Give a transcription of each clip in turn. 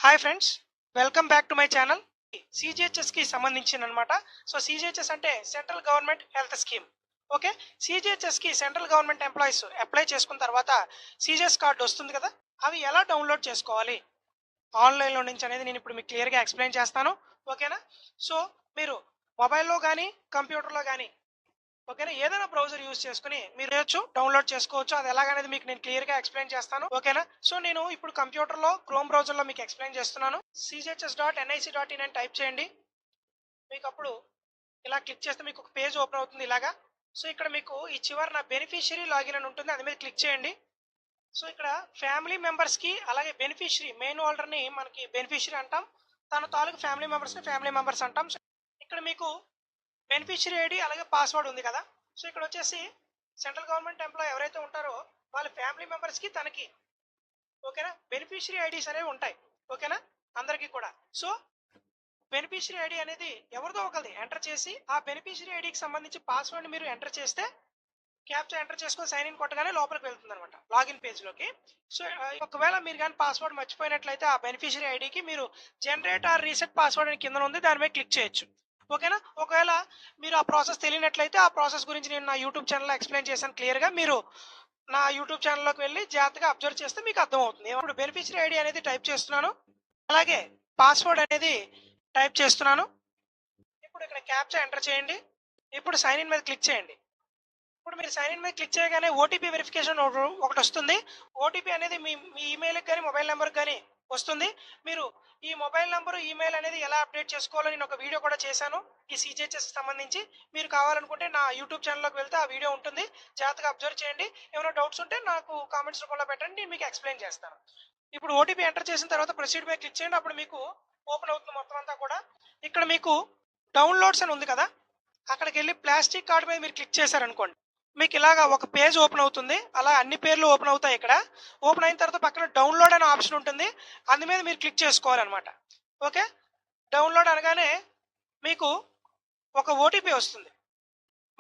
Hi friends, welcome back to my channel. సిజిహెచ్ఎస్కి సంబంధించిన అనమాట. సో సిజిహెచ్ఎస్ అంటే central government health scheme. Okay, సిజిహెచ్ఎస్కి సెంట్రల్ గవర్నమెంట్ ఎంప్లాయీస్ అప్లై చేసుకున్న తర్వాత సిజిహెచ్ కార్డు వస్తుంది కదా, అవి ఎలా డౌన్లోడ్ చేసుకోవాలి ఆన్లైన్లో నుంచి అనేది నేను ఇప్పుడు మీకు క్లియర్గా ఎక్స్ప్లెయిన్ చేస్తాను. ఓకేనా? సో మీరు మొబైల్లో కానీ కంప్యూటర్లో కానీ ఓకేనా ఏదైనా బ్రౌజర్ యూస్ చేసుకుని మీరు డౌన్లోడ్ చేసుకోవచ్చు. అది ఎలాగనేది మీకు నేను క్లియర్ గా ఎక్స్ప్లెయిన్ చేస్తాను. ఓకేనా? సో నేను ఇప్పుడు కంప్యూటర్ లో క్రోమ్ బ్రౌజర్ లో మీకు ఎక్స్ప్లెయిన్ చేస్తున్నాను. chs.nic.in అని టైప్ చేయండి. మీకు అప్పుడు ఇలా క్లిక్ చేస్తే మీకు ఒక పేజ్ ఓపెన్ అవుతుంది ఇలాగా. సో ఇక్కడ మీకు ఈ చివరి నా బెనిఫిషియరీ లాగిన్ అని ఉంటుంది, అది మీద క్లిక్ చేయండి. సో ఇక్కడ ఫ్యామిలీ మెంబర్స్ కి అలాగే బెనిఫిషియరీ మెయిన్ హోల్డర్ ని మనకి బెనిఫిషియరీ అంటాం, తన తాలూకు ఫ్యామిలీ మెంబర్స్ ని ఫ్యామిలీ మెంబర్స్ అంటాం. ఇక్కడ మీకు బెనిఫిషియరీ ఐడి అలాగే పాస్వర్డ్ ఉంది కదా. సో ఇక్కడ వచ్చేసి సెంట్రల్ గవర్నమెంట్ ఎంప్లాయ్ ఎవరైతే ఉంటారో వాళ్ళ ఫ్యామిలీ మెంబర్స్కి తనకి ఓకేనా బెనిఫిషియరీ ఐడీస్ అనేవి ఉంటాయి. ఓకేనా? అందరికీ కూడా. సో బెనిఫిషియరీ ఐడి అనేది ఎవరిదో ఒకరిది ఎంటర్ చేసి ఆ బెనిఫిషియరీ ఐడికి సంబంధించి పాస్వర్డ్ మీరు ఎంటర్ చేస్తే క్యాప్చా ఎంటర్ చేసుకొని సైన్ ఇన్ కొట్టగానే లోపలికి వెళ్తుంది అనమాట లాగిన్ పేజ్లోకి. సో ఒకవేళ మీరు కానీ పాస్వర్డ్ మర్చిపోయినట్లయితే ఆ బెనిఫిషియరీ ఐడికి మీరు జనరేట్ ఆర్ రీసెట్ పాస్వర్డ్ అని కింద ఉంది, దాని మీద క్లిక్ చేయొచ్చు. ఓకేనా? ఒకవేళ మీరు ఆ ప్రాసెస్ తెలియనట్లయితే ఆ ప్రాసెస్ గురించి నేను నా యూట్యూబ్ ఛానల్లో ఎక్స్ప్లెయిన్ చేశాను క్లియర్గా. మీరు నా యూట్యూబ్ ఛానల్లోకి వెళ్ళి జాగ్రత్తగా అబ్జర్వ్ చేస్తే మీకు అర్థమవుతుంది. ఇప్పుడు బెనిఫిషియరీ ఐడి అనేది టైప్ చేస్తున్నాను, అలాగే పాస్వర్డ్ అనేది టైప్ చేస్తున్నాను. ఇప్పుడు ఇక్కడ క్యాప్చా ఎంటర్ చేయండి. ఇప్పుడు సైన్ ఇన్ మీద క్లిక్ చేయండి. ఇప్పుడు మీరు సైన్ ఇన్ మీద క్లిక్ చేయగానే ఓటీపీ వెరిఫికేషన్ ఒకటి వస్తుంది. ఓటీపీ అనేది మీ ఈమెయిల్కి కానీ మొబైల్ నెంబర్కి కానీ వస్తుంది. మీరు ఈ మొబైల్ నెంబర్ ఈమెయిల్ అనేది ఎలా అప్డేట్ చేసుకోవాలో నేను ఒక వీడియో కూడా చేశాను ఈ సిజిహెచ్ఎస్ సంబంధించి. మీరు కావాలనుకుంటే నా యూట్యూబ్ ఛానల్లోకి వెళ్తే ఆ వీడియో ఉంటుంది, జాగ్రత్తగా అబ్జర్వ్ చేయండి. ఏమైనా డౌట్స్ ఉంటే నాకు కామెంట్స్ రూపంలో పెట్టండి, నేను మీకు ఎక్స్ప్లెయిన్ చేస్తాను. ఇప్పుడు ఓటీపీ ఎంటర్ చేసిన తర్వాత ప్రొసీడ్ మీద క్లిక్ చేయండి. అప్పుడు మీకు ఓపెన్ అవుతుంది మొత్తం అంతా కూడా. ఇక్కడ మీకు డౌన్లోడ్స్ అని ఉంది కదా, అక్కడికి వెళ్ళి ప్లాస్టిక్ కార్డ్ మీద మీరు క్లిక్ చేశారనుకోండి, మీకు ఇలాగా ఒక పేజ్ ఓపెన్ అవుతుంది. అలా అన్ని పేర్లు ఓపెన్ అవుతాయి. ఇక్కడ ఓపెన్ అయిన తర్వాత పక్కన డౌన్లోడ్ అనే ఆప్షన్ ఉంటుంది, అందు మీద మీరు క్లిక్ చేసుకోవాలన్నమాట. ఓకే, డౌన్లోడ్ అనగానే మీకు ఒక ఓటీపీ వస్తుంది.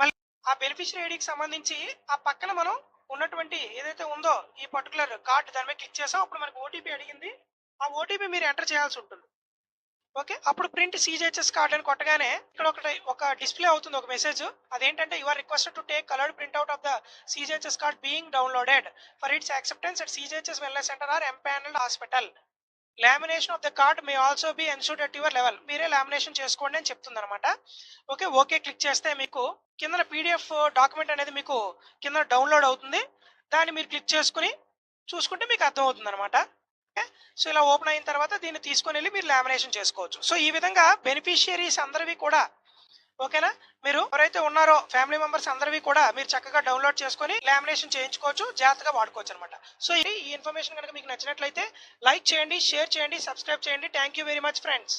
మళ్ళీ ఆ బెనిఫిషియరీ ఐడికి సంబంధించి ఆ పక్కన మనం ఉన్నటువంటి ఏదైతే ఉందో ఈ పర్టికులర్ కార్డ్ దాని మీద క్లిక్ చేసాం. అప్పుడు మనకు ఓటీపీ అడిగింది, ఆ ఓటీపీ మీరు ఎంటర్ చేయాల్సి ఉంటుంది. ఓకే, అప్పుడు ప్రింట్ సిజిహెచ్ఎస్ కార్డ్ అని కొట్టగానే ఇక్కడ ఒక డిస్ప్లే అవుతుంది, ఒక మెసేజ్. అదేంటంటే you are requested to take coloured printout of the CGHS card being downloaded for its acceptance at CGHS wellness centre or empanelled hospital. Lamination of the card may also be ensured at your level. మీరే lamination చేసుకోండి అని చెప్తుంది అనమాట. Okay, okay click చేస్తే మీకు కింద PDF document అనేది మీకు కింద డౌన్లోడ్ అవుతుంది. దాన్ని మీరు క్లిక్ చేసుకుని చూసుకుంటే మీకు అర్థమవుతుంది అనమాట. సో ఇలా ఓపెన్ అయిన తర్వాత దీన్ని తీసుకొని వెళ్ళి మీరు లామినేషన్ చేసుకోవచ్చు. సో ఈ విధంగా బెనిఫిషియరీస్ అందరివి కూడా ఓకేనా, మీరు ఎవరైతే ఉన్నారో ఫ్యామిలీ మెంబర్స్ అందరివి కూడా మీరు చక్కగా డౌన్లోడ్ చేసుకొని లామినేషన్ చేయించుకోవచ్చు, జాగ్రత్తగా వాడుకోవచ్చు అనమాట. సో ఈ ఇన్ఫర్మేషన్ కనుక మీకు నచ్చినట్లయితే లైక్ చేయండి, షేర్ చేయండి, సబ్స్క్రైబ్ చేయండి. Thank you very much friends.